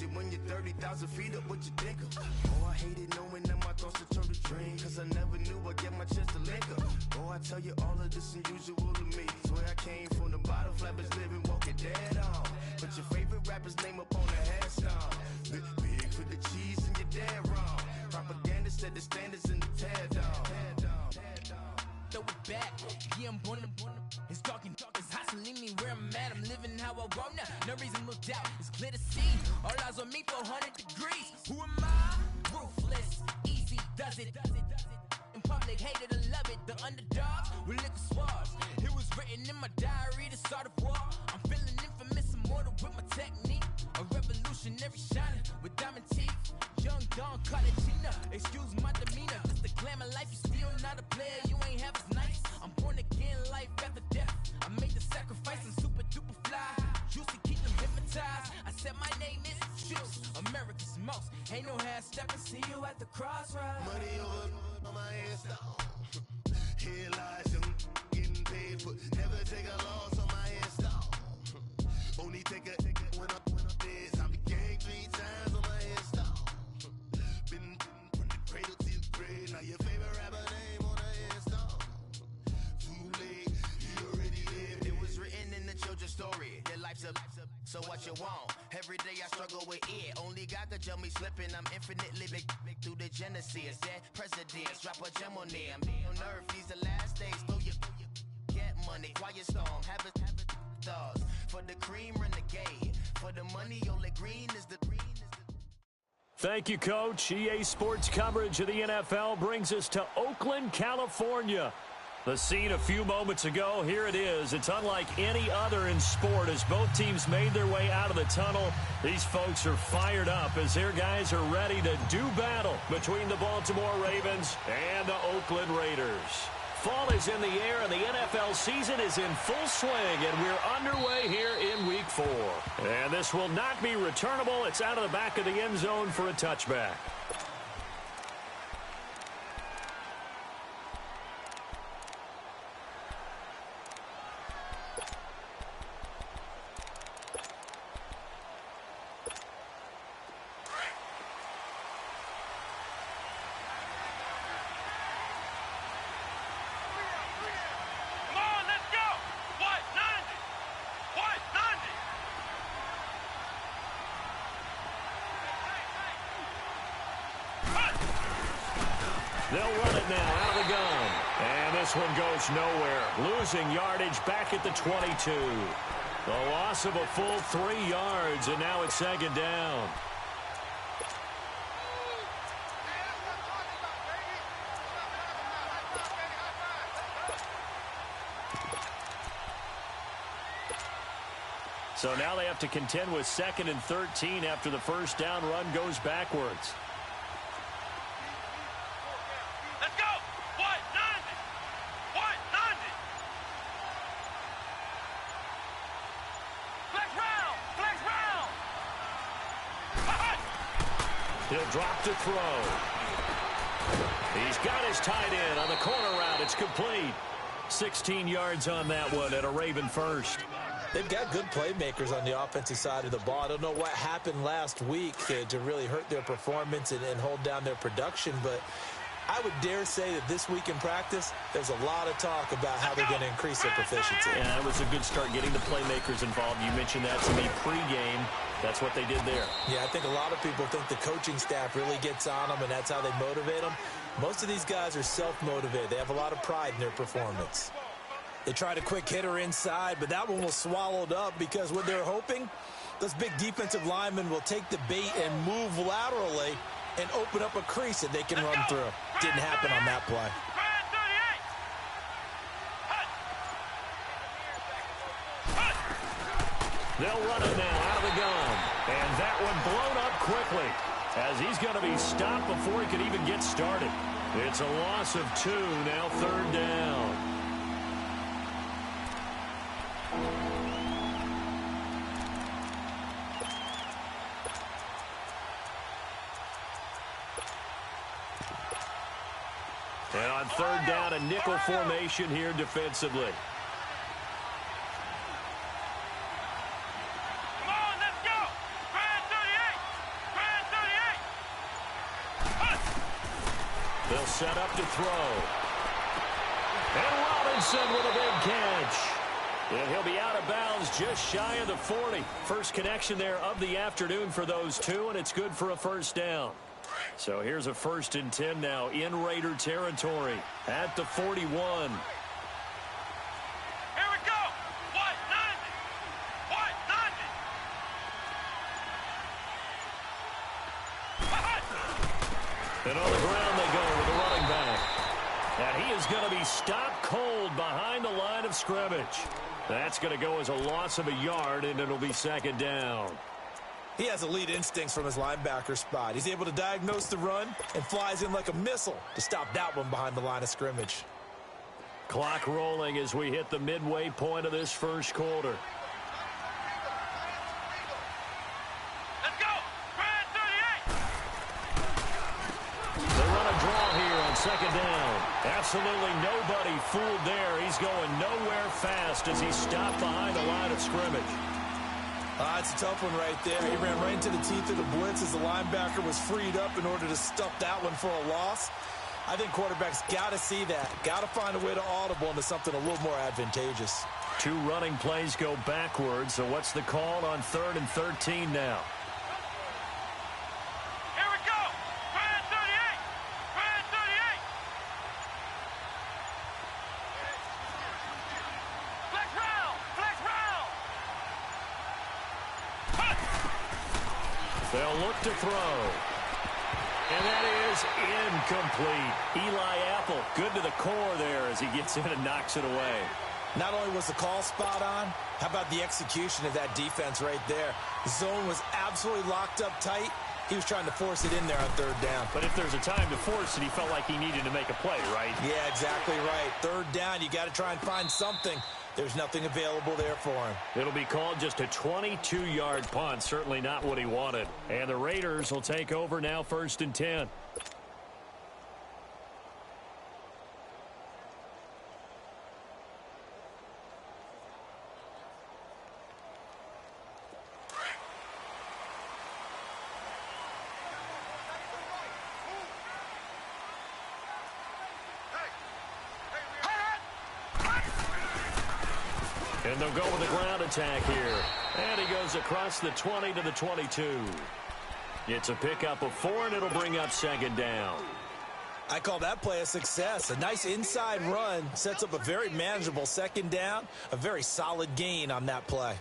imagine when you're 30,000 feet up, what you think of? Oh, I hated knowing that my thoughts would turn to dream, cause I never knew I'd get my chance to link up. Oh, I tell you all of this unusual to me. Swear I came from the bottom, flappers living, walking dead on. Put your favorite rapper's name up on the headstone. Big for the cheese and you're dead wrong. Propaganda set the standards in the tear down. Throw it back, yeah, I'm born to. It's dark, it's hot, so leave me where I'm at. I'm living how I want now, no reason to doubt. It's clear to see, all eyes on me, 400 degrees. Who am I? Ruthless, easy, does it. In public, hated or love it. The underdogs with liquor swabs. It was written in my diary, the start of war. I'm feeling infamous, immortal with my technique. A revolutionary shining with diamond teeth. Young Don Cartagena, excuse my demeanor. Just the glamour life, you still not a player, you ain't half as nice. I'm born again, life after death. I made the sacrifice, I'm super duper fly. Juicy, keep them hypnotized. I said my name is Juice, America's most. Ain't no half stepping, see you at the crossroads. Money over on my headstone. Here lies young, getting paid for. Never take a loss on my headstone. Only take a when I'm dead. I be gang 3 times on my headstone. Been from the cradle to the grave. Now your favorite rapper name on the headstone. Too late, he already lived. It was written in the children's story. Their life's up, so what you want? Every day I struggle with it. Only God could tell me slipping. I'm infinitely big through the genesis. Dead presidents, drop a gem on them. On earth, these the last days. Throw your get money, quiet storm. Have it thoughts. For the cream, renegade. For the money, only green is the green. Thank you, Coach. EA Sports coverage of the NFL brings us to Oakland, California. The scene a few moments ago, here it is. It's unlike any other in sport as both teams made their way out of the tunnel. These folks are fired up as their guys are ready to do battle between the Baltimore Ravens and the Oakland Raiders. Fall is in the air, and the NFL season is in full swing, and we're underway here in Week 4. And this will not be returnable. It's out of the back of the end zone for a touchback. They'll run it now out of the gun. And this one goes nowhere. Losing yardage back at the 22. The loss of a full 3 yards, and now it's second down. So now they have to contend with 2nd and 13 after the first down run goes backwards. He'll drop to throw. He's got his tight end on the corner route. It's complete. 16 yards on that one and a Raven first. They've got good playmakers on the offensive side of the ball. I don't know what happened last week to really hurt their performance and hold down their production, but I would dare say that this week in practice, there's a lot of talk about how they're going to increase their proficiency. Yeah, it was a good start getting the playmakers involved. You mentioned that to me pregame. That's what they did there. Yeah, I think a lot of people think the coaching staff really gets on them, and that's how they motivate them. Most of these guys are self-motivated. They have a lot of pride in their performance. They tried a quick hitter inside, but that one was swallowed up because what they're hoping, those big defensive linemen will take the bait and move laterally and open up a crease that they can run through. Didn't happen on that play. They'll run it now out of the gun. And that one blown up quickly as he's going to be stopped before he could even get started. It's a loss of 2, now 3rd down. And on 3rd down, a nickel formation here defensively. to throw. And Robinson with a big catch. And he'll be out of bounds just shy of the 40. First connection there of the afternoon for those two, and it's good for a first down. So here's a 1st and 10 now in Raider territory at the 41. Here we go. What? Nothing. What? Nothing. And on the ground they go with the running back. And he is going to be stopped cold behind the line of scrimmage. That's going to go as a loss of a yard, and it'll be 2nd down. He has elite instincts from his linebacker spot. He's able to diagnose the run and flies in like a missile to stop that one behind the line of scrimmage. Clock rolling as we hit the midway point of this first quarter. Let's go. Brad 38. They run a draw here on 2nd down. Absolutely nobody fooled there. He's going nowhere fast as he's stopped behind the line of scrimmage. It's a tough one right there. He ran right into the teeth of the blitz as the linebacker was freed up in order to stuff that one for a loss. I think quarterbacks got to see that. Got to find a way to audible into something a little more advantageous. 2 running plays go backwards. So what's the call on 3rd and 13 now? Here we go. Brad 38. Brad 38. Flex round. Flex round. They'll look to throw. And that is incomplete. Eli Apple, good to the core there as he gets in and knocks it away. Not only was the call spot on, how about the execution of that defense right there? The zone was absolutely locked up tight. He was trying to force it in there on 3rd down. But if there's a time to force it, he felt like he needed to make a play, right? Yeah, exactly right. 3rd down, you got to try and find something. There's nothing available there for him. It'll be called just a 22-yard punt. Certainly not what he wanted. And the Raiders will take over now 1st and 10. And they'll go with the ground attack here. And he goes across the 20 to the 22. It's a pickup of 4, and it'll bring up 2nd down. I call that play a success. A nice inside run sets up a very manageable 2nd down. A very solid gain on that play.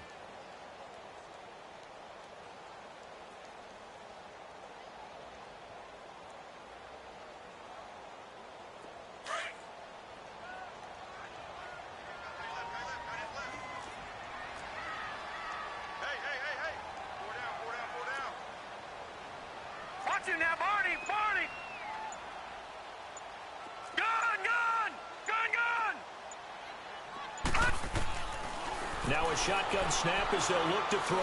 Now, Barney! Gun! Now a shotgun snap as they'll look to throw.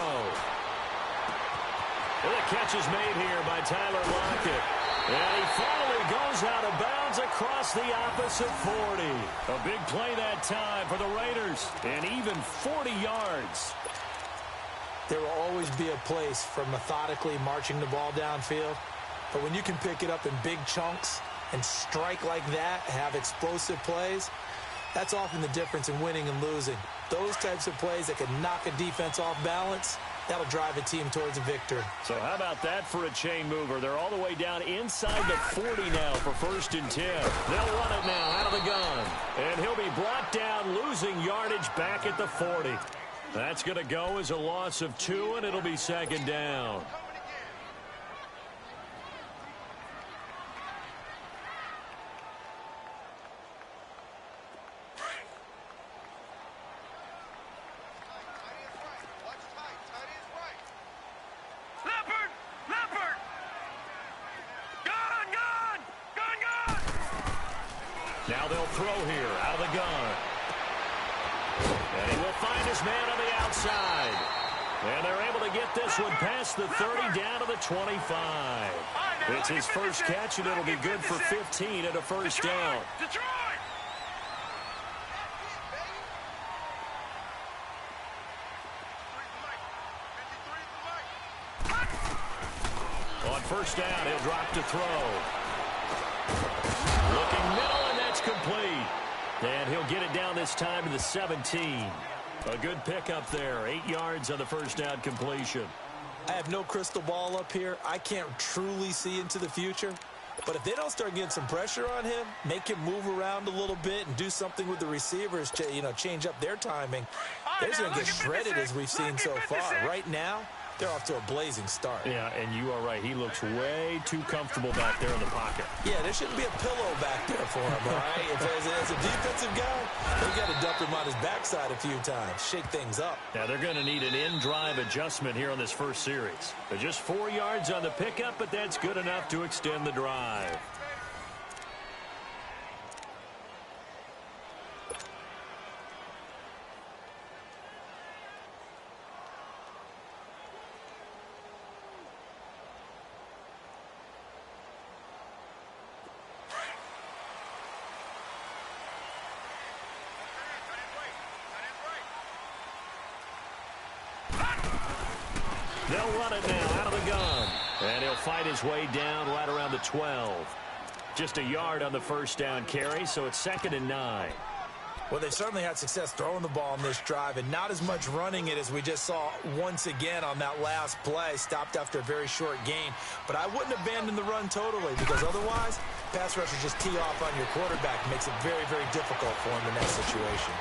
Well, the catch is made here by Tyler Lockett. And he finally goes out of bounds across the opposite 40. A big play that time for the Raiders. And even 40 yards. There will always be a place for methodically marching the ball downfield. But when you can pick it up in big chunks and strike like that, have explosive plays, that's often the difference in winning and losing. Those types of plays that can knock a defense off balance, that'll drive a team towards a victory. So how about that for a chain mover? They're all the way down inside the 40 now for 1st and 10. They'll run it now out of the gun. And he'll be brought down, losing yardage back at the 40. That's going to go as a loss of 2, and it'll be 2nd down. Now they'll throw here out of the gun. And he will find his man on the outside. And they're able to get this one past the 30 down to the 25. It's his first catch, and it'll be good for 15 at a first down. On first down, he'll drop to throw. Looking middle, and that's complete. And he'll get it down this time to the 17. A good pickup there. 8 yards on the first down completion. I have no crystal ball up here. I can't truly see into the future. But if they don't start getting some pressure on him, make him move around a little bit and do something with the receivers to, change up their timing, they're going to get shredded as we've seen so far. Right now, they're off to a blazing start. Yeah, and you are right. He looks way too comfortable back there in the pocket. Yeah, there shouldn't be a pillow back there for him, all right? As a defensive guy, they've got to dump him on his backside a few times, shake things up. Now, they're going to need an in-drive adjustment here on this first series. They're just 4 yards on the pickup, but that's good enough to extend the drive. They'll run it now out of the gun. And he'll fight his way down right around the 12. Just a yard on the first down carry, so it's 2nd and 9. Well, they've certainly had success throwing the ball on this drive and not as much running it as we just saw once again on that last play. Stopped after a very short gain. But I wouldn't abandon the run totally because otherwise, pass rushers just tee off on your quarterback. Makes it very, very difficult for him in that situation.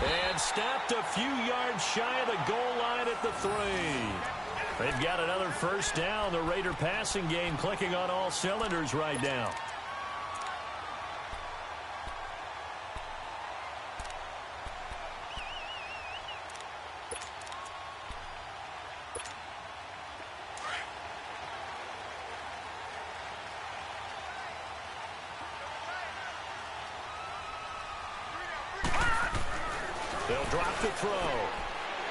And stopped a few yards shy of the goal line at the 3. They've got another first down. The Raider passing game clicking on all cylinders right now. They'll drop the throw.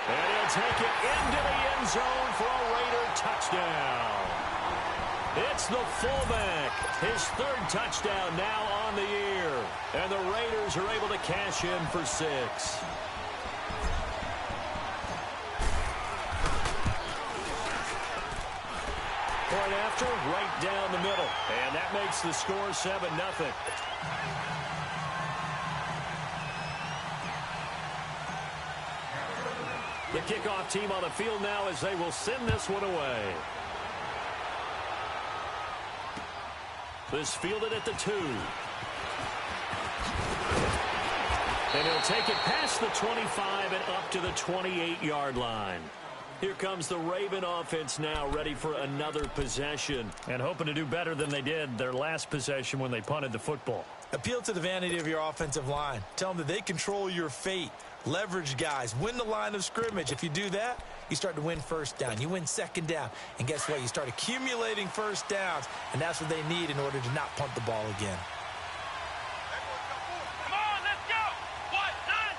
And he'll take it into the end zone for a Raider touchdown. It's the fullback. His 3rd touchdown now on the year. And the Raiders are able to cash in for 6. Point after, right down the middle. And that makes the score 7-0. The kickoff team on the field now as they will send this one away. This fielded at the 2. And he'll take it past the 25 and up to the 28-yard line. Here comes the Raven offense now, ready for another possession and hoping to do better than they did their last possession when they punted the football. Appeal to the vanity of your offensive line. Tell them that they control your fate. Leverage guys. Win the line of scrimmage. If you do that, you start to win first down. You win second down. And guess what? You start accumulating first downs. And that's what they need in order to not punt the ball again. Come on, let's go. What? None.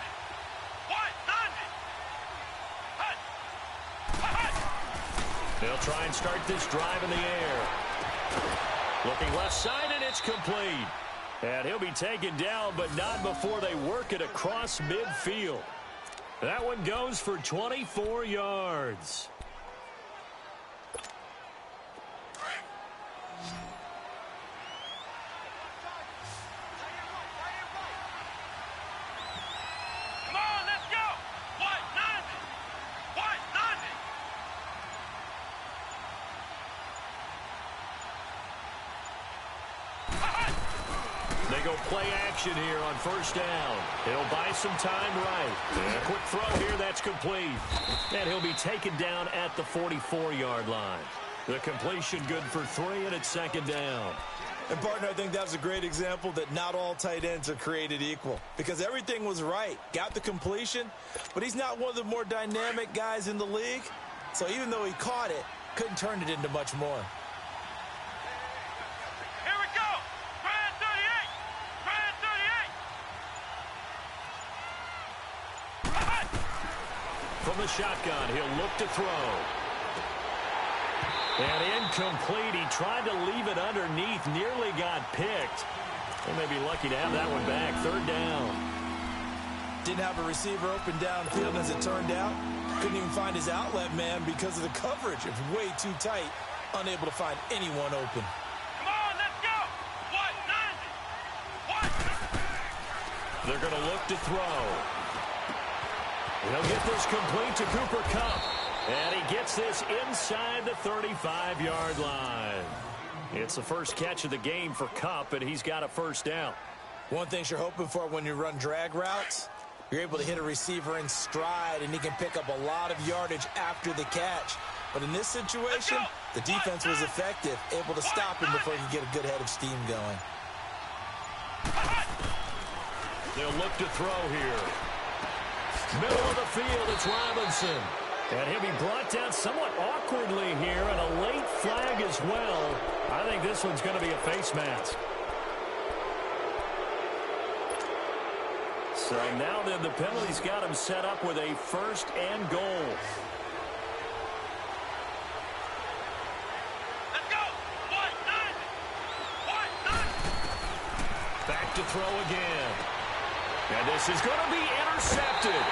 What? None. They'll try and start this drive in the air. Looking left side, and it's complete. And he'll be taken down, but not before they work it across midfield. That one goes for 24 yards. Come on, let's go. What? None. What? None. They go play action here on first down. He'll buy some time right. And a quick throw here, that's complete. And he'll be taken down at the 44-yard line. The completion good for 3, and it's 2nd down. And, partner, I think that was a great example that not all tight ends are created equal because everything was right. Got the completion, but he's not one of the more dynamic guys in the league. So even though he caught it, couldn't turn it into much more. Here we go. Brand 38. Brand 38. From the shotgun, he'll look to throw. And incomplete. He tried to leave it underneath. Nearly got picked. They may be lucky to have that one back. 3rd down. Didn't have a receiver open downfield as it turned out. Couldn't even find his outlet man because of the coverage. It was way too tight. Unable to find anyone open. Come on, let's go. What? None. They're going to look to throw. He'll get this complete to Cooper Kupp. And he gets this inside the 35-yard line. It's the first catch of the game for Kupp, and he's got a first down. One thing you're hoping for when you run drag routes, you're able to hit a receiver in stride, and he can pick up a lot of yardage after the catch. But in this situation, the defense was effective, able to stop him before he could get a good head of steam going. They'll look to throw here. Middle of the field, it's Robinson. And he'll be brought down somewhat awkwardly here, and a late flag as well. I think this one's going to be a face mask. So now then the penalty's got him set up with a first and goal. Let's go. 1-9. Back to throw again. And this is going to be intercepted.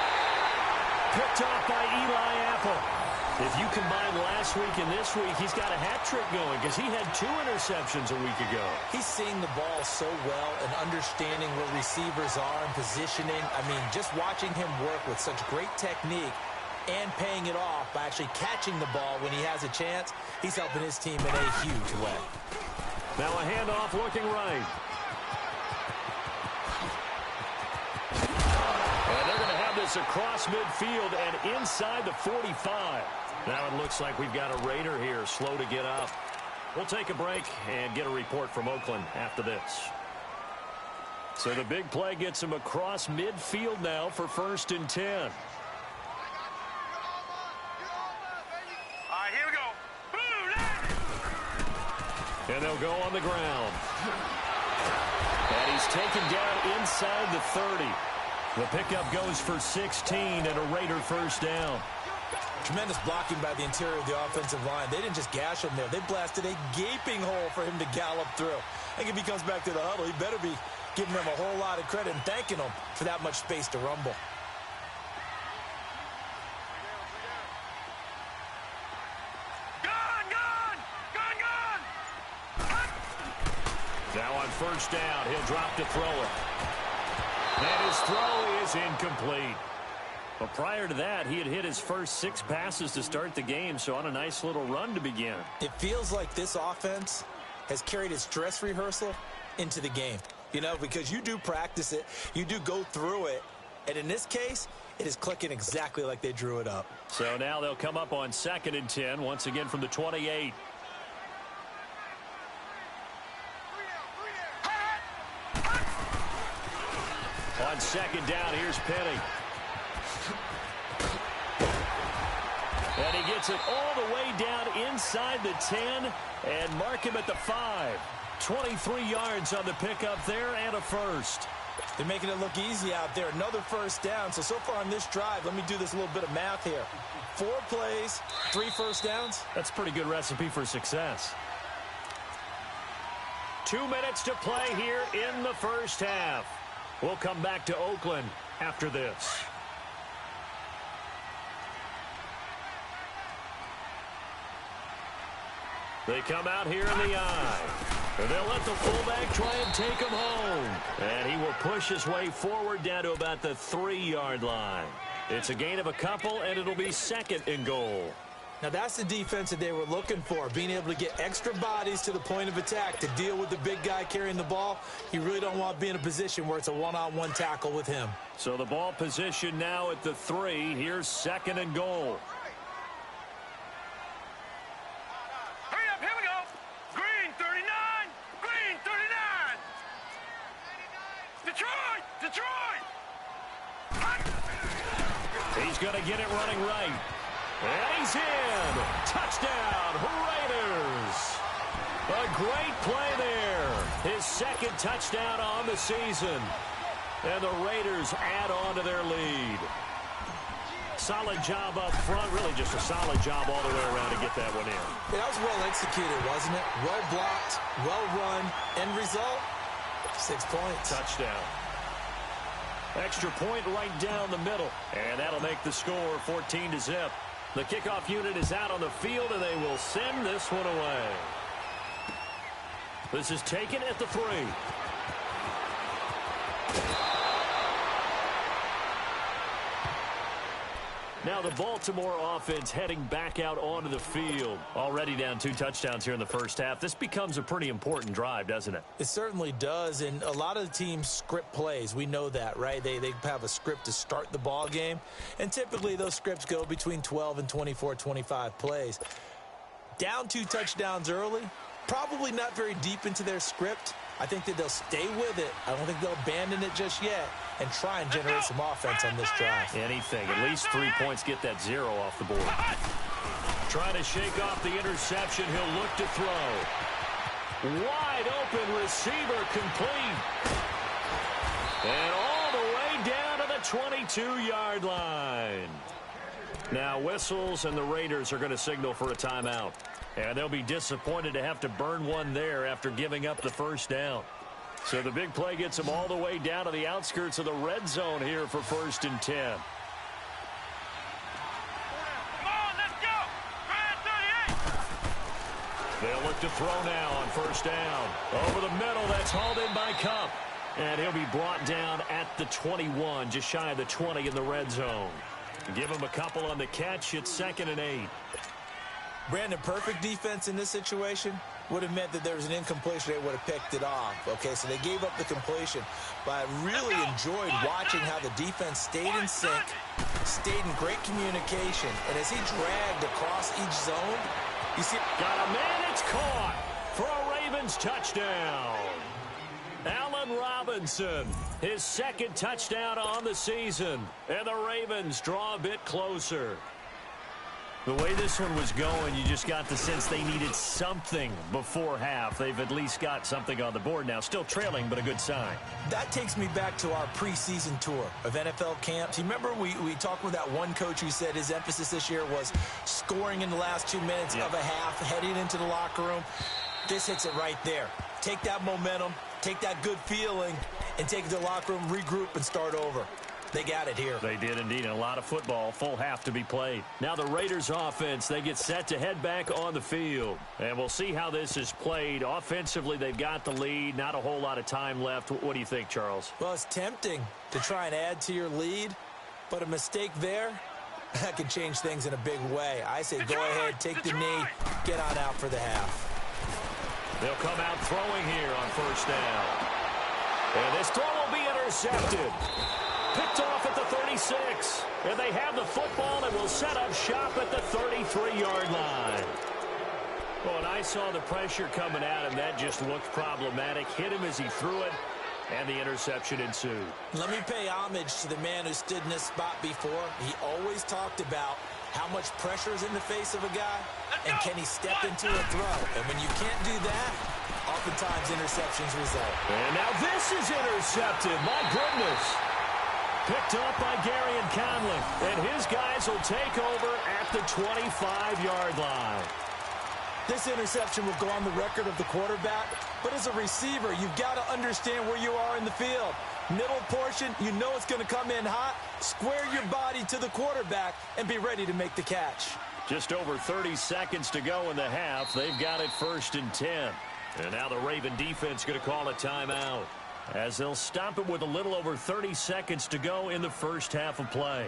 Picked off by Eli Apple. If you combine last week and this week, he's got a hat trick going because he had 2 interceptions a week ago. He's seeing the ball so well and understanding where receivers are and positioning. I mean, just watching him work with such great technique and paying it off by actually catching the ball when he has a chance, he's helping his team in a huge way. Now a handoff looking right. And they're going to have this across midfield and inside the 45. Now it looks like we've got a Raider here, slow to get up. We'll take a break and get a report from Oakland after this. So the big play gets him across midfield now for 1st and 10. All right, here we go. Boom! And they'll go on the ground. And he's taken down inside the 30. The pickup goes for 16 and a Raider first down. Tremendous blocking by the interior of the offensive line. They didn't just gash him there. They blasted a gaping hole for him to gallop through. I think if he comes back to the huddle, he better be giving them a whole lot of credit and thanking them for that much space to rumble. Now on first down, he'll drop to throw it. And his throw is incomplete. But prior to that, he had hit his first 6 passes to start the game, so on a nice little run to begin. It feels like this offense has carried its dress rehearsal into the game. You know, because you do practice it, you do go through it, and in this case, it is clicking exactly like they drew it up. So now they'll come up on 2nd and 10, once again from the 28. On 2nd down, here's Penny. And he gets it all the way down inside the 10 and mark him at the 5. 23 yards on the pickup there and a first. They're making it look easy out there. Another first down. So far on this drive, let me do this little bit of math here. 4 plays, 3 first downs. That's a pretty good recipe for success. 2 minutes to play here in the first half. We'll come back to Oakland after this. They come out here in the eye. And they'll let the fullback try and take him home. And he will push his way forward down to about the 3-yard line. It's a gain of a couple, and it'll be 2nd and goal. Now that's the defense that they were looking for, being able to get extra bodies to the point of attack to deal with the big guy carrying the ball. You really don't want to be in a position where it's a one-on-one tackle with him. So the ball position now at the 3. Here's 2nd and goal. Hurry up, here we go. Green 39, green 39. Detroit, Detroit. He's going to get it running right. And he's in. Touchdown, Raiders. A great play there. His 2nd touchdown on the season. And the Raiders add on to their lead. Solid job up front. Really just a solid job all the way around to get that one in. Yeah, that was well executed, wasn't it? Well blocked, well run. End result, 6 points. Touchdown. Extra point right down the middle. And that'll make the score 14-0. The kickoff unit is out on the field, and they will send this one away. This is taken at the 3. Now the Baltimore offense heading back out onto the field. Already down 2 touchdowns here in the first half. This becomes a pretty important drive, doesn't it? It certainly does, and a lot of the teams script plays. We know that, right? They have a script to start the ball game, and typically those scripts go between 12 and 24, 25 plays. Down 2 touchdowns early, probably not very deep into their script. I think that they'll stay with it. I don't think they'll abandon it just yet and try and generate some offense on this drive. Anything. At least 3 points, get that 0 off the board. Trying to shake off the interception. He'll look to throw. Wide open receiver complete. And all the way down to the 22-yard line. Now whistles, and the Raiders are going to signal for a timeout. And they'll be disappointed to have to burn one there after giving up the first down. So the big play gets them all the way down to the outskirts of the red zone here for 1st and 10. Come on, let's go. Grand 38. They'll look to throw now on 1st down. Over the middle, that's hauled in by Cup. And he'll be brought down at the 21, just shy of the 20 in the red zone. Give him a couple on the catch. It's 2nd and 8. Brandon, perfect defense in this situation would have meant that there was an incompletion. They would have picked it off. Okay, so they gave up the completion. But I really enjoyed watching how the defense stayed in sync, stayed in great communication. And as he dragged across each zone, you see... Got a man, it's caught for a Ravens touchdown. Allen Robinson, his 2nd touchdown on the season. And the Ravens draw a bit closer. The way this one was going, you just got the sense they needed something before half. They've at least got something on the board now. Still trailing, but a good sign. That takes me back to our preseason tour of NFL camps. You remember we talked with that one coach who said his emphasis this year was scoring in the last 2 minutes of a half, heading into the locker room. This hits it right there. Take that momentum, take that good feeling, and take it to the locker room, regroup, and start over. They got it here. They did indeed. And a lot of football, full half to be played. Now the Raiders offense, they get set to head back on the field. And we'll see how this is played. Offensively, they've got the lead. Not a whole lot of time left. What do you think, Charles? Well, it's tempting to try and add to your lead, but a mistake there, that can change things in a big way. I say go ahead, take the knee, get on out for the half. They'll come out throwing here on 1st down. And this throw will be intercepted. Picked off at the 36. And they have the football and will set up shop at the 33-yard line. Well, and I saw the pressure coming at him. That just looked problematic. Hit him as he threw it, and the interception ensued. Let me pay homage to the man who stood in this spot before. He always talked about how much pressure is in the face of a guy, and can he step into a throw. And when you can't do that, oftentimes interceptions result. And now this is intercepted. My goodness. Picked up by Gary and Conley. And his guys will take over at the 25-yard line. This interception will go on the record of the quarterback, but as a receiver, you've got to understand where you are in the field. Middle portion, you know it's going to come in hot. Square your body to the quarterback and be ready to make the catch. Just over 30 seconds to go in the half. They've got it 1st and 10. And now the Raven defense going to call a timeout, as they'll stop it with a little over 30 seconds to go in the first half of play.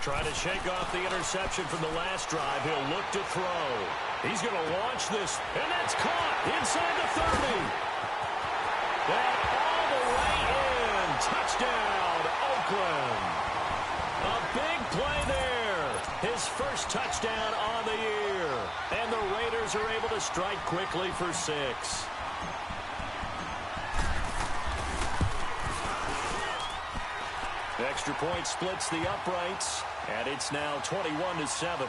Trying to shake off the interception from the last drive. He'll look to throw. He's going to launch this, and that's caught inside the 30. And all the way in. Touchdown, Oakland. A big play there. His first touchdown on the year. And the Raiders are able to strike quickly for 6. Extra point splits the uprights, and it's now 21-7.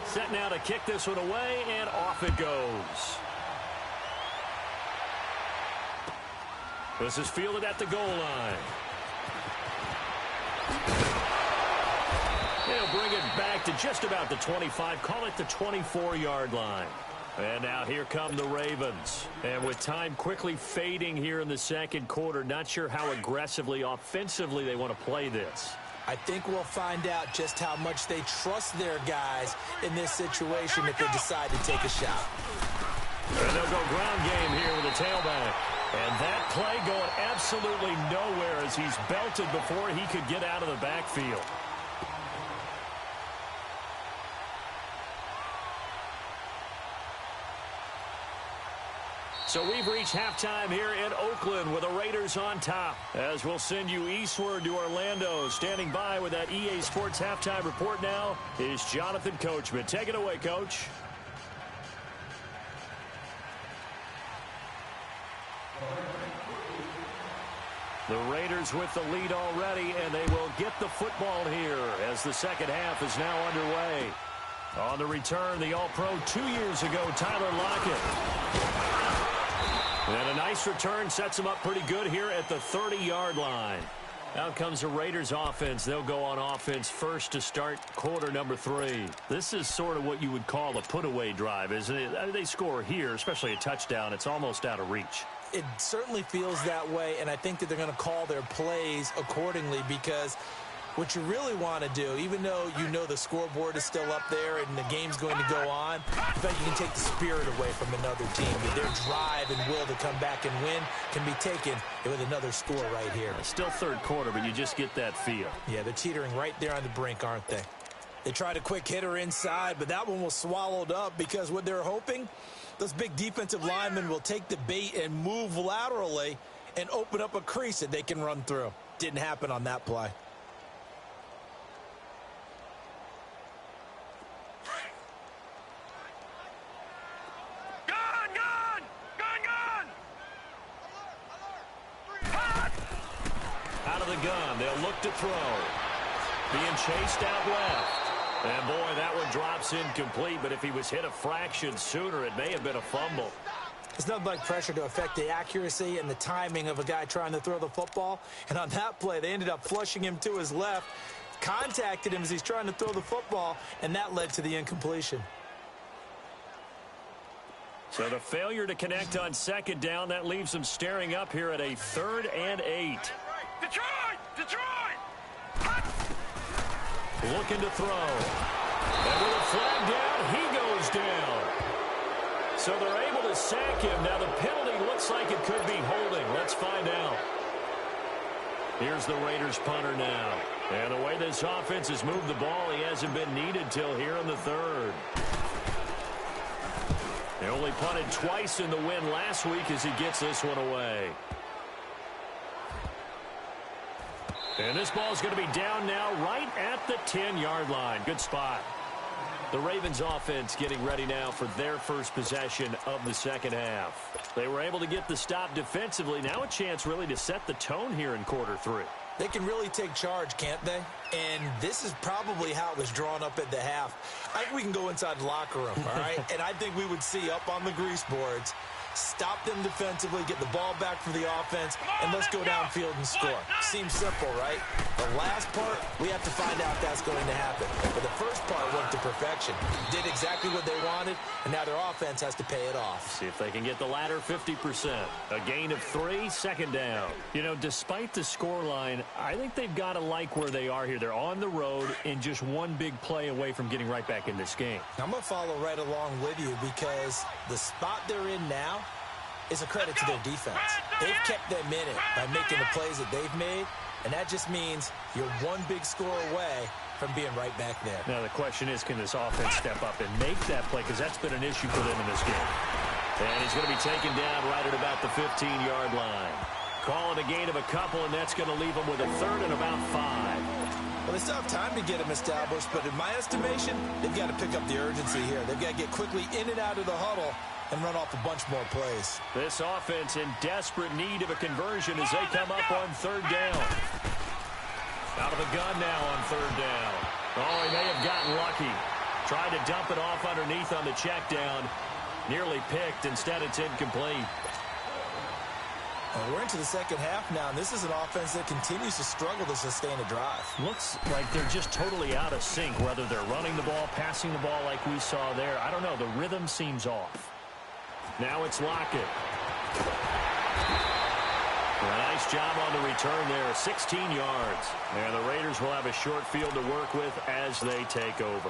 Set now to kick this one away, and off it goes. This is fielded at the goal line. They'll bring it back to just about the 25, call it the 24-yard line. And now here come the Ravens. And with time quickly fading here in the second quarter, not sure how aggressively, offensively they want to play this. I think we'll find out just how much they trust their guys in this situation if they decide to take a shot. And they'll go ground game here with a tailback. And that play going absolutely nowhere as he's belted before he could get out of the backfield. So we've reached halftime here in Oakland with the Raiders on top. As we'll send you eastward to Orlando. Standing by with that EA Sports halftime report now is Jonathan Coachman. Take it away, Coach. The Raiders with the lead already, and they will get the football here as the second half is now underway. On the return, the All-Pro 2 years ago, Tyler Lockett. And a nice return sets them up pretty good here at the 30-yard line. Out comes the Raiders offense. They'll go on offense first to start quarter number 3. This is sort of what you would call a put-away drive, isn't it? I mean, they score here, especially a touchdown. It's almost out of reach. It certainly feels that way, and I think that they're going to call their plays accordingly because what you really want to do, even though you know the scoreboard is still up there and the game's going to go on, I bet you can take the spirit away from another team. Their drive and will to come back and win can be taken with another score right here. Still third quarter, but you just get that feel. Yeah, they're teetering right there on the brink, aren't they? They tried a quick hitter inside, but that one was swallowed up because what they're hoping, those big defensive linemen will take the bait and move laterally and open up a crease that they can run through. Didn't happen on that play. Out of the gun, they'll look to throw. Being chased out left. And boy, that one drops incomplete, but if he was hit a fraction sooner, it may have been a fumble. It's nothing like pressure to affect the accuracy and the timing of a guy trying to throw the football. And on that play, they ended up flushing him to his left, contacted him as he's trying to throw the football, and that led to the incompletion. So the failure to connect on second down, that leaves them staring up here at a 3rd and 8. Detroit! Detroit! Looking to throw. And with a flag down, he goes down. So they're able to sack him. Now the penalty looks like it could be holding. Let's find out. Here's the Raiders punter now. And the way this offense has moved the ball, he hasn't been needed till here in the 3rd. They only punted twice in the win last week as he gets this one away. And this ball is going to be down now right at the 10-yard line. Good spot. The Ravens offense getting ready now for their first possession of the second half. They were able to get the stop defensively. Now a chance really to set the tone here in quarter 3. They can really take charge, can't they? And this is probably how it was drawn up at the half. I think we can go inside the locker room, all right? And I think we would see up on the grease boards, stop them defensively, get the ball back for the offense, and let's go downfield and score. Seems simple, right? The last part, we have to find out if that's going to happen. But the first part went to perfection. Did exactly what they wanted, and now their offense has to pay it off. See if they can get the latter 50%. A gain of 3, second down. You know, despite the scoreline, I think they've got to like where they are here. They're on the road and just one big play away from getting right back in this game. I'm going to follow right along with you because the spot they're in now is a credit to their defense. They've kept them in it by making the plays that they've made, and that just means you're one big score away from being right back there. Now the question is, can this offense step up and make that play? Because that's been an issue for them in this game. And he's going to be taken down right at about the 15-yard line. Call it a gain of a couple, and that's going to leave them with a 3rd and about 5. Well, they still have time to get them established, but in my estimation, they've got to pick up the urgency here. They've got to get quickly in and out of the huddle and run off a bunch more plays. This offense in desperate need of a conversion as they come up on 3rd down. Out of the gun now on 3rd down. Oh, he may have gotten lucky. Tried to dump it off underneath on the check down. Nearly picked. Instead, it's incomplete. Well, we're into the second half now, and this is an offense that continues to struggle to sustain a drive. Looks like they're just totally out of sync, whether they're running the ball, passing the ball like we saw there. I don't know. The rhythm seems off. Now it's Lockett. A nice job on the return there, 16 yards. And the Raiders will have a short field to work with as they take over.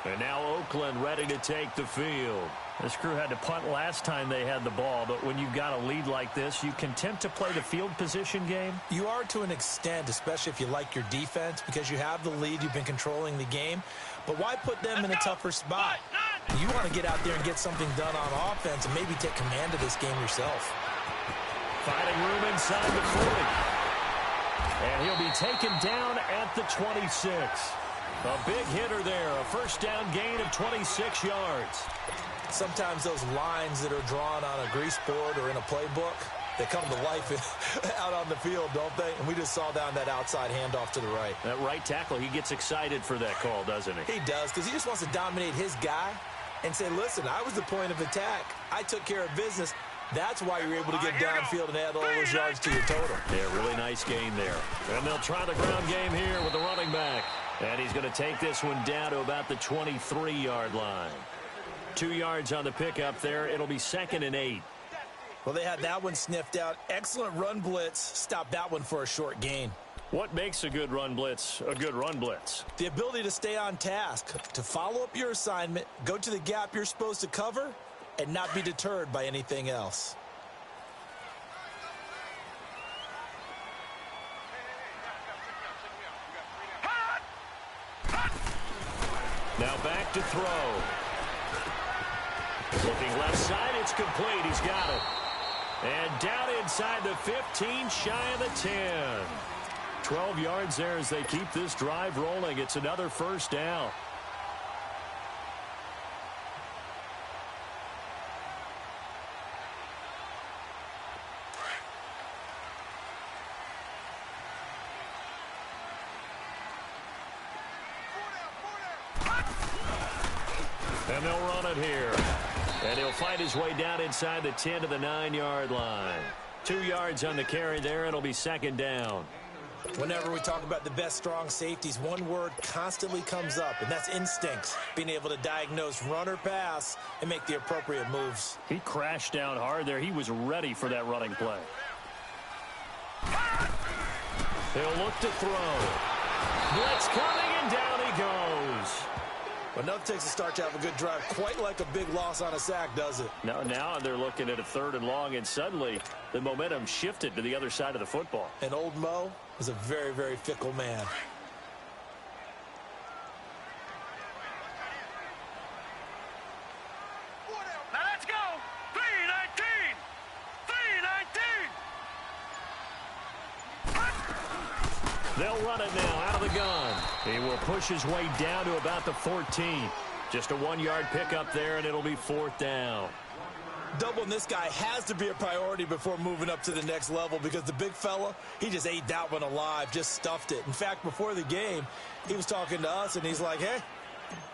And now Oakland ready to take the field. This crew had to punt last time they had the ball, but when you've got a lead like this, you content to play the field position game? You are to an extent, especially if you like your defense, because you have the lead, you've been controlling the game. But why put them in a tougher spot? You want to get out there and get something done on offense and maybe take command of this game yourself. Finding room inside the 40. And he'll be taken down at the 26. A big hitter there, a first down gain of 26 yards. Sometimes those lines that are drawn on a grease board or in a playbook, they come to life out on the field, don't they? And we just saw down that outside handoff to the right. That right tackle, he gets excited for that call, doesn't he? He does, because he just wants to dominate his guy and say, listen, I was the point of attack. I took care of business. That's why you're able to get downfield and add all those yards to your total. Yeah, really nice gain there. And they'll try the ground game here with the running back. And he's going to take this one down to about the 23-yard line. 2 yards on the pickup there. It'll be 2nd and 8. Well, they had that one sniffed out. Excellent run blitz. Stop that one for a short gain. What makes a good run blitz a good run blitz? The ability to stay on task, to follow up your assignment, go to the gap you're supposed to cover, and not be deterred by anything else. Now back to throw. Looking left side, it's complete. He's got it. And down inside the 15, shy of the 10. 12 yards there as they keep this drive rolling. It's another first down. And they'll run it here. And he'll fight his way down inside the 10 to the 9-yard line. 2 yards on the carry there. It'll be 2nd down. Whenever we talk about the best strong safeties, one word constantly comes up, and that's instincts. Being able to diagnose run or pass and make the appropriate moves. He crashed down hard there. He was ready for that running play. He'll look to throw. Blitz coming, and down he goes. But nothing takes a start to have a good drive, quite like a big loss on a sack, does it? Now they're looking at a 3rd and long, and suddenly the momentum shifted to the other side of the football. And old Mo is a very, very fickle man. Now let's go. 319. 319. They'll run it now out of the gun. He will push his way down to about the 14. Just a 1-yard pickup there, and it'll be 4th down. Doubling this guy has to be a priority before moving up to the next level, because the big fella, he just ate that one alive, just stuffed it. In fact, before the game, he was talking to us, and he's like, hey,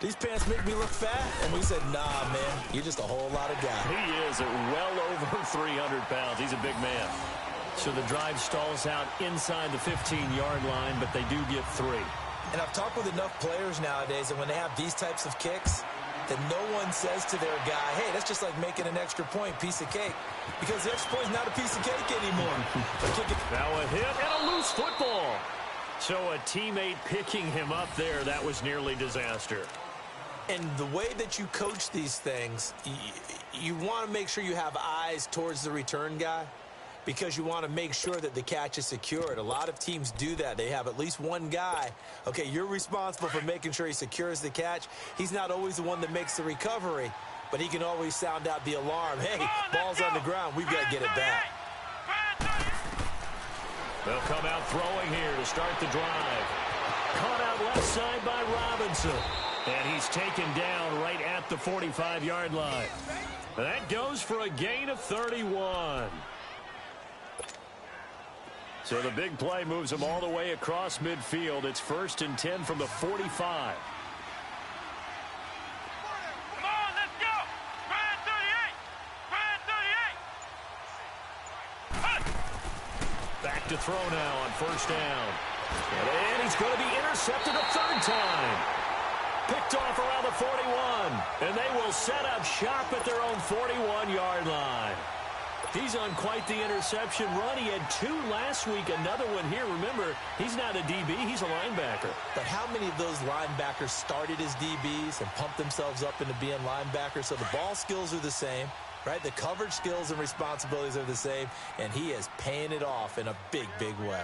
these pants make me look fat. And we said, nah, man, you're just a whole lot of guy. He is at well over 300 pounds. He's a big man. So the drive stalls out inside the 15-yard line, but they do get 3. And I've talked with enough players nowadays, and when they have these types of kicks, that no one says to their guy, hey, that's just like making an extra point, piece of cake. Because the extra point is not a piece of cake anymore. Now a hit and a loose football. So a teammate picking him up there, that was nearly disaster. And the way that you coach these things, you want to make sure you have eyes towards the return guy, because you want to make sure that the catch is secured. A lot of teams do that. They have at least one guy. Okay, you're responsible for making sure he secures the catch. He's not always the one that makes the recovery, but he can always sound out the alarm. Hey, ball's on the ground. We've got to get it back. They'll come out throwing here to start the drive. Caught out left side by Robinson. And he's taken down right at the 45-yard line. That goes for a gain of 31. So the big play moves them all the way across midfield. It's 1st and 10 from the 45. Come on, let's go. Grand 38. Grand 38. Back to throw now on first down. And he's going to be intercepted a third time. Picked off around the 41. And they will set up shop at their own 41-yard line. He's on quite the interception run. He had 2 last week, another one here. Remember, he's not a DB, he's a linebacker. But how many of those linebackers started as DBs and pumped themselves up into being linebackers? So the ball skills are the same, right? The coverage skills and responsibilities are the same, and he is paying it off in a big, big way.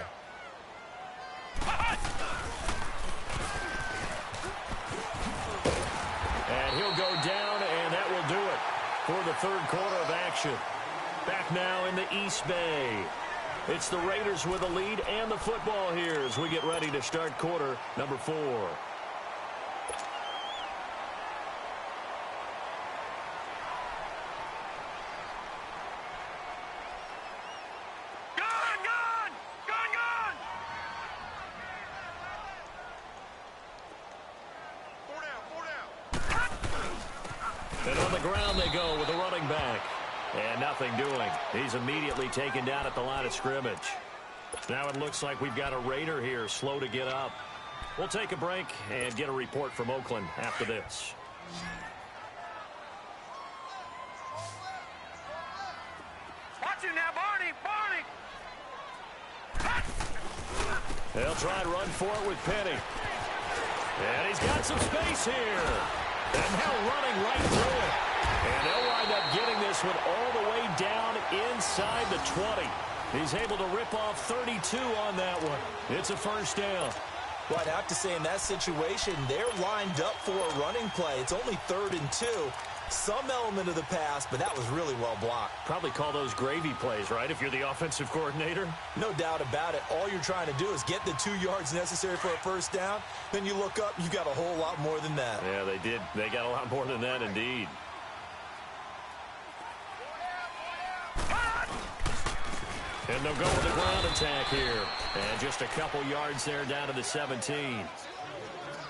And he'll go down, and that will do it for the third quarter of action. Back now in the East Bay. It's the Raiders with the lead and the football here as we get ready to start quarter number 4. And on the ground they go with the running back. And nothing doing. He's immediately taken down at the line of scrimmage. Now it looks like we've got a Raider here slow to get up. We'll take a break and get a report from Oakland after this. Watch him now, Barney! They'll try and run for it with Penny. And he's got some space here. And now running right through it. And they'll wind up getting this one all the way down inside the 20. He's able to rip off 32 on that one. It's a first down. Well, I'd have to say in that situation, they're lined up for a running play. It's only 3rd and 2. Some element of the pass, but that was really well blocked. Probably call those gravy plays, right, if you're the offensive coordinator? No doubt about it. All you're trying to do is get the 2 yards necessary for a first down. Then you look up, you got a whole lot more than that. Yeah, they did. They got a lot more than that, indeed. And they'll go with the ground attack here. And just a couple yards there down to the 17.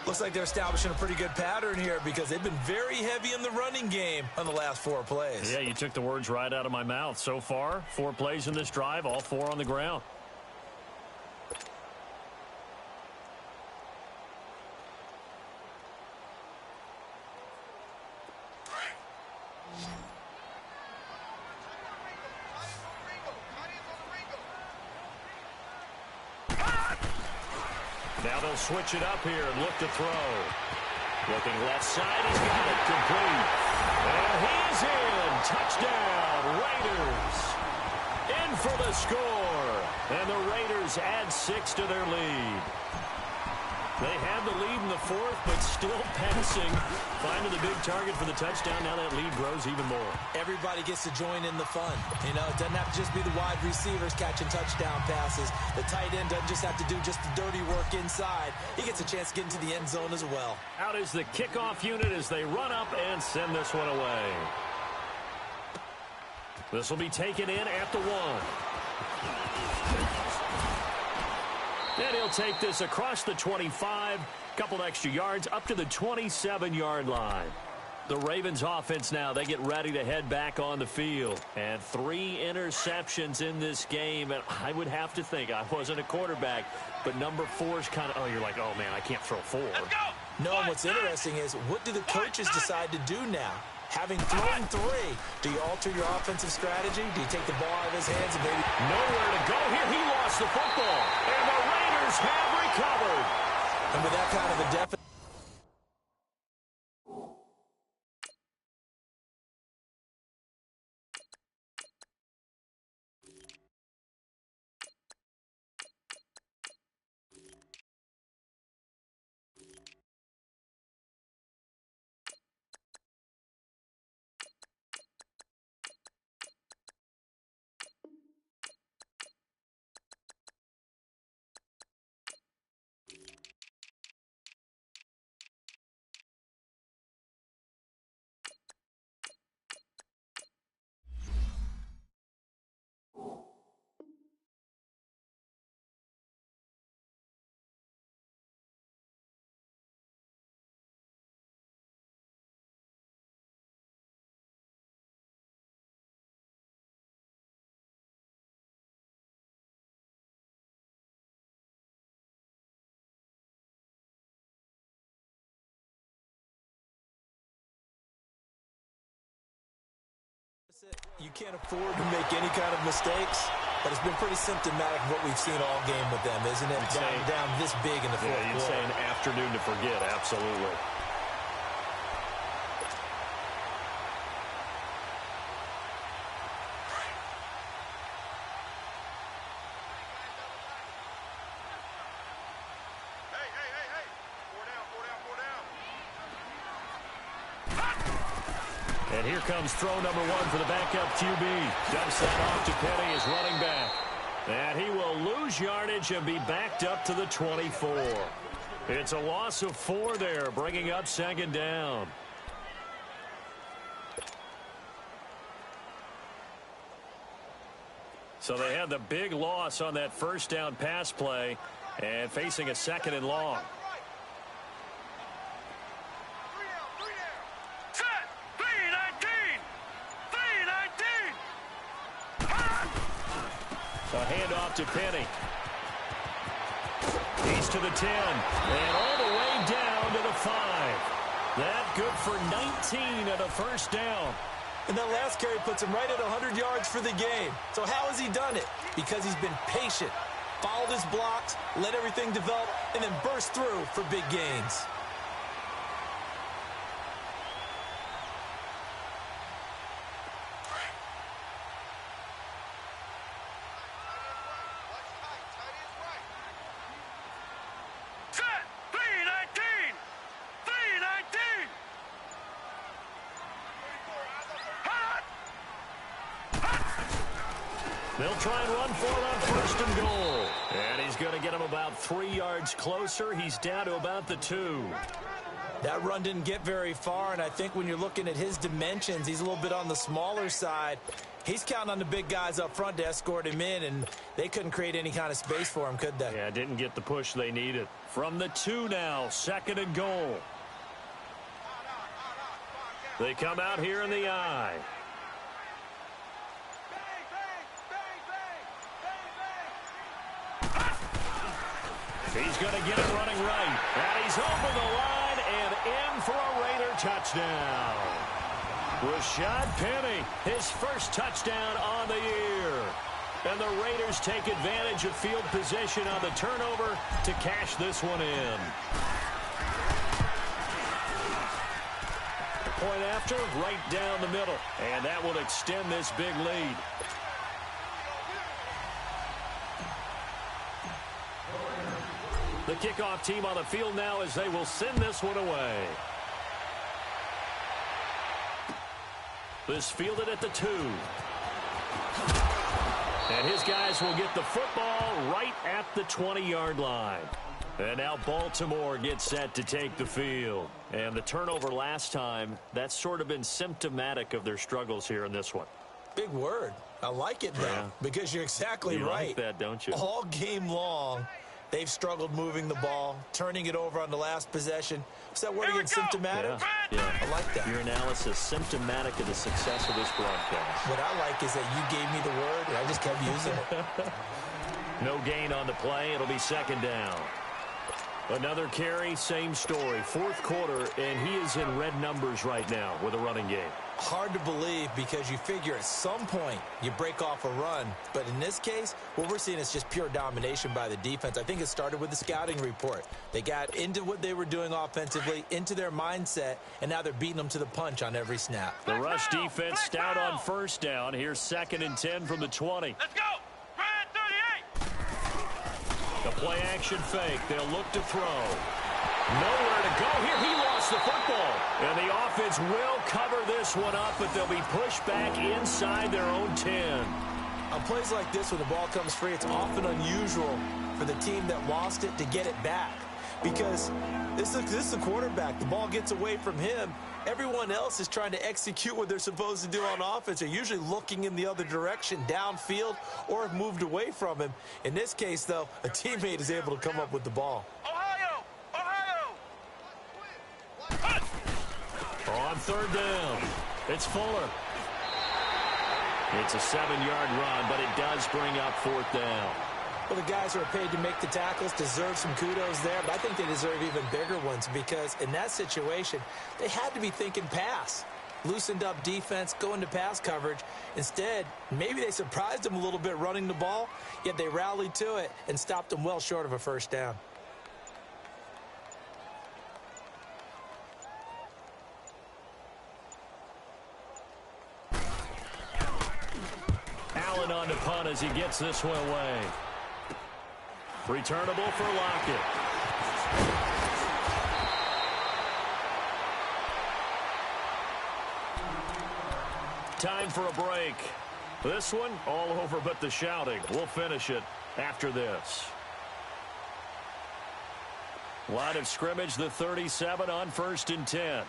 Looks like they're establishing a pretty good pattern here because they've been very heavy in the running game on the last 4 plays. Yeah, you took the words right out of my mouth. So far, 4 plays in this drive, all 4 on the ground. Now they'll switch it up here and look to throw. Looking left side, he's got it complete. And he's in. Touchdown, Raiders. In for the score. And the Raiders add 6 to their lead. They had the lead in the 4th, but still passing. Finding the big target for the touchdown. Now that lead grows even more. Everybody gets to join in the fun. You know, it doesn't have to just be the wide receivers catching touchdown passes. The tight end doesn't just have to do just the dirty work inside. He gets a chance to get into the end zone as well. Out is the kickoff unit as they run up and send this one away. This will be taken in at the 1. And he'll take this across the 25, couple extra yards, up to the 27-yard line. The Ravens offense now, they get ready to head back on the field. And 3 interceptions in this game. And I would have to think, I wasn't a quarterback, but number 4's kind of, oh, you're like, oh, man, I can't throw 4. Let's go! No, and what's interesting is, what do the coaches decide to do now? Having thrown 3, do you alter your offensive strategy? Do you take the ball out of his hands and maybe... Nowhere to go here. He lost the football. And the Raiders have recovered. And with that kind of a deficit... You can't afford to make any kind of mistakes, but it's been pretty symptomatic of what we've seen all game with them, isn't it? Down this big in the fourth quarter. You'd say an afternoon to forget, absolutely. And here comes throw number one for the backup QB. Dumps that off to Penny as running back. And he will lose yardage and be backed up to the 24. It's a loss of 4 there, bringing up second down. So they had the big loss on that first down pass play and facing a second and long. A handoff to Penny. He's to the 10. And all the way down to the 5. That good for 19 and a first down. And that last carry puts him right at 100 yards for the game. So how has he done it? Because he's been patient, followed his blocks, let everything develop, and then burst through for big gains. They'll try and run for it on first and goal. And he's going to get him about 3 yards closer. He's down to about the 2. That run didn't get very far, and I think when you're looking at his dimensions, he's a little bit on the smaller side. He's counting on the big guys up front to escort him in, and they couldn't create any kind of space for him, could they? Yeah, didn't get the push they needed. From the 2 now, second and goal. They come out here in the I. He's going to get it running right. And he's over the line and in for a Raider touchdown. Rashad Penny, his first touchdown on the year. And the Raiders take advantage of field position on the turnover to cash this one in. Point after, right down the middle. And that will extend this big lead. The kickoff team on the field now as they will send this one away. This fielded at the 2. And his guys will get the football right at the 20-yard line. And now Baltimore gets set to take the field. And the turnover last time, that's sort of been symptomatic of their struggles here in this one. Big word. I like it, though, because you're exactly right. You like that, don't you? All game long, they've struggled moving the ball, turning it over on the last possession. Is that word again, symptomatic? Yeah. I like that. Your analysis, symptomatic of the success of this broadcast. What I like is that you gave me the word, and I just kept using it. No gain on the play. It'll be second down. Another carry, same story. Fourth quarter, and he is in red numbers right now with a running game. Hard to believe because you figure at some point you break off a run. But in this case, what we're seeing is just pure domination by the defense. I think it started with the scouting report. They got into what they were doing offensively, into their mindset, and now they're beating them to the punch on every snap. The rush defense stout on first down. Here's 2nd and 10 from the 20. Let's go! The play action fake. They'll look to throw. Nowhere to go here. He lost the football. And the offense will cover this one up, but they'll be pushed back inside their own 10. On plays like this, when the ball comes free, it's often unusual for the team that lost it to get it back. Because this is the quarterback. The ball gets away from him. Everyone else is trying to execute what they're supposed to do on offense. They're usually looking in the other direction, downfield, or have moved away from him. In this case, though, a teammate is able to come up with the ball. Ohio! On third down, it's Fuller. It's a 7-yard run, but it does bring up fourth down. Well, the guys who are paid to make the tackles deserve some kudos there, but I think they deserve even bigger ones because in that situation, they had to be thinking pass. loosened up defense, going to pass coverage. Instead, maybe they surprised him a little bit running the ball, yet they rallied to it and stopped him well short of a first down. Allen on the punt as he gets this one away. Returnable for Lockett. Time for a break. This one all over but the shouting. We'll finish it after this. Line of scrimmage, the 37 on 1st and 10.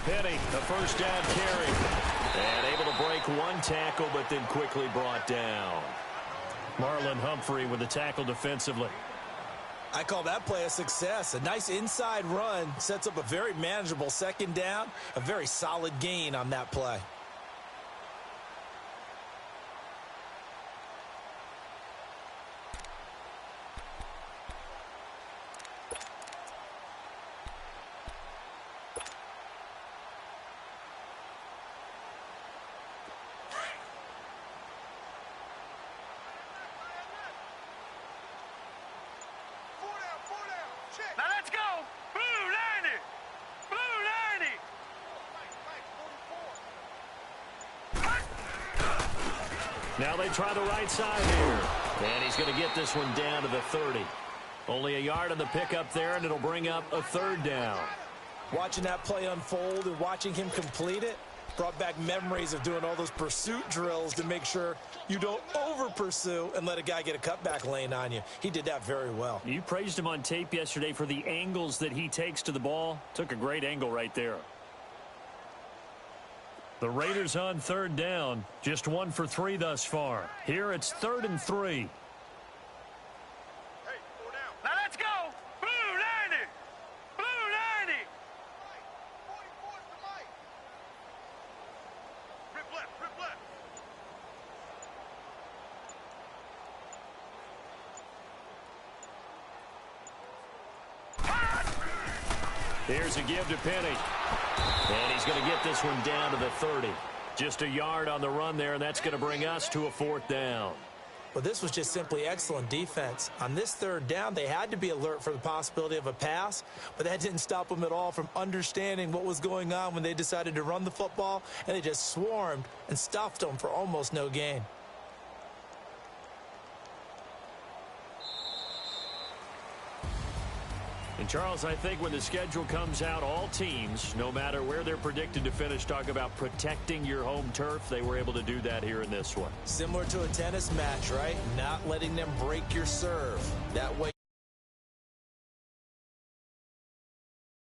Penny, a first down carry. And able to break one tackle, but then quickly brought down. Marlon Humphrey with the tackle defensively. I call that play a success. A nice inside run sets up a very manageable second down. A very solid gain on that play. Now let's go. Blue 90. Blue 90. Now they try the right side here. And he's going to get this one down to the 30. Only a yard on the pickup there, and it'll bring up a third down. Watching that play unfold and watching him complete it brought back memories of doing all those pursuit drills to make sure you don't over-pursue and let a guy get a cutback lane on you. He did that very well. You praised him on tape yesterday for the angles that he takes to the ball. Took a great angle right there. The Raiders on third down. Just 1 for 3 thus far. Here it's 3rd and 3. Now let's go. Blue 90. Blue 90. Rip left. Rip left. Here's a give to Penny. And he's going to get this one down to the 30. Just a yard on the run there, and that's going to bring us to a 4th down. Well, this was just simply excellent defense. On this 3rd down, they had to be alert for the possibility of a pass, but that didn't stop them at all from understanding what was going on when they decided to run the football, and they just swarmed and stuffed them for almost no gain. And, Charles, I think when the schedule comes out, all teams, no matter where they're predicted to finish, talk about protecting your home turf. They were able to do that here in this one. Similar to a tennis match, right? Not letting them break your serve. That way.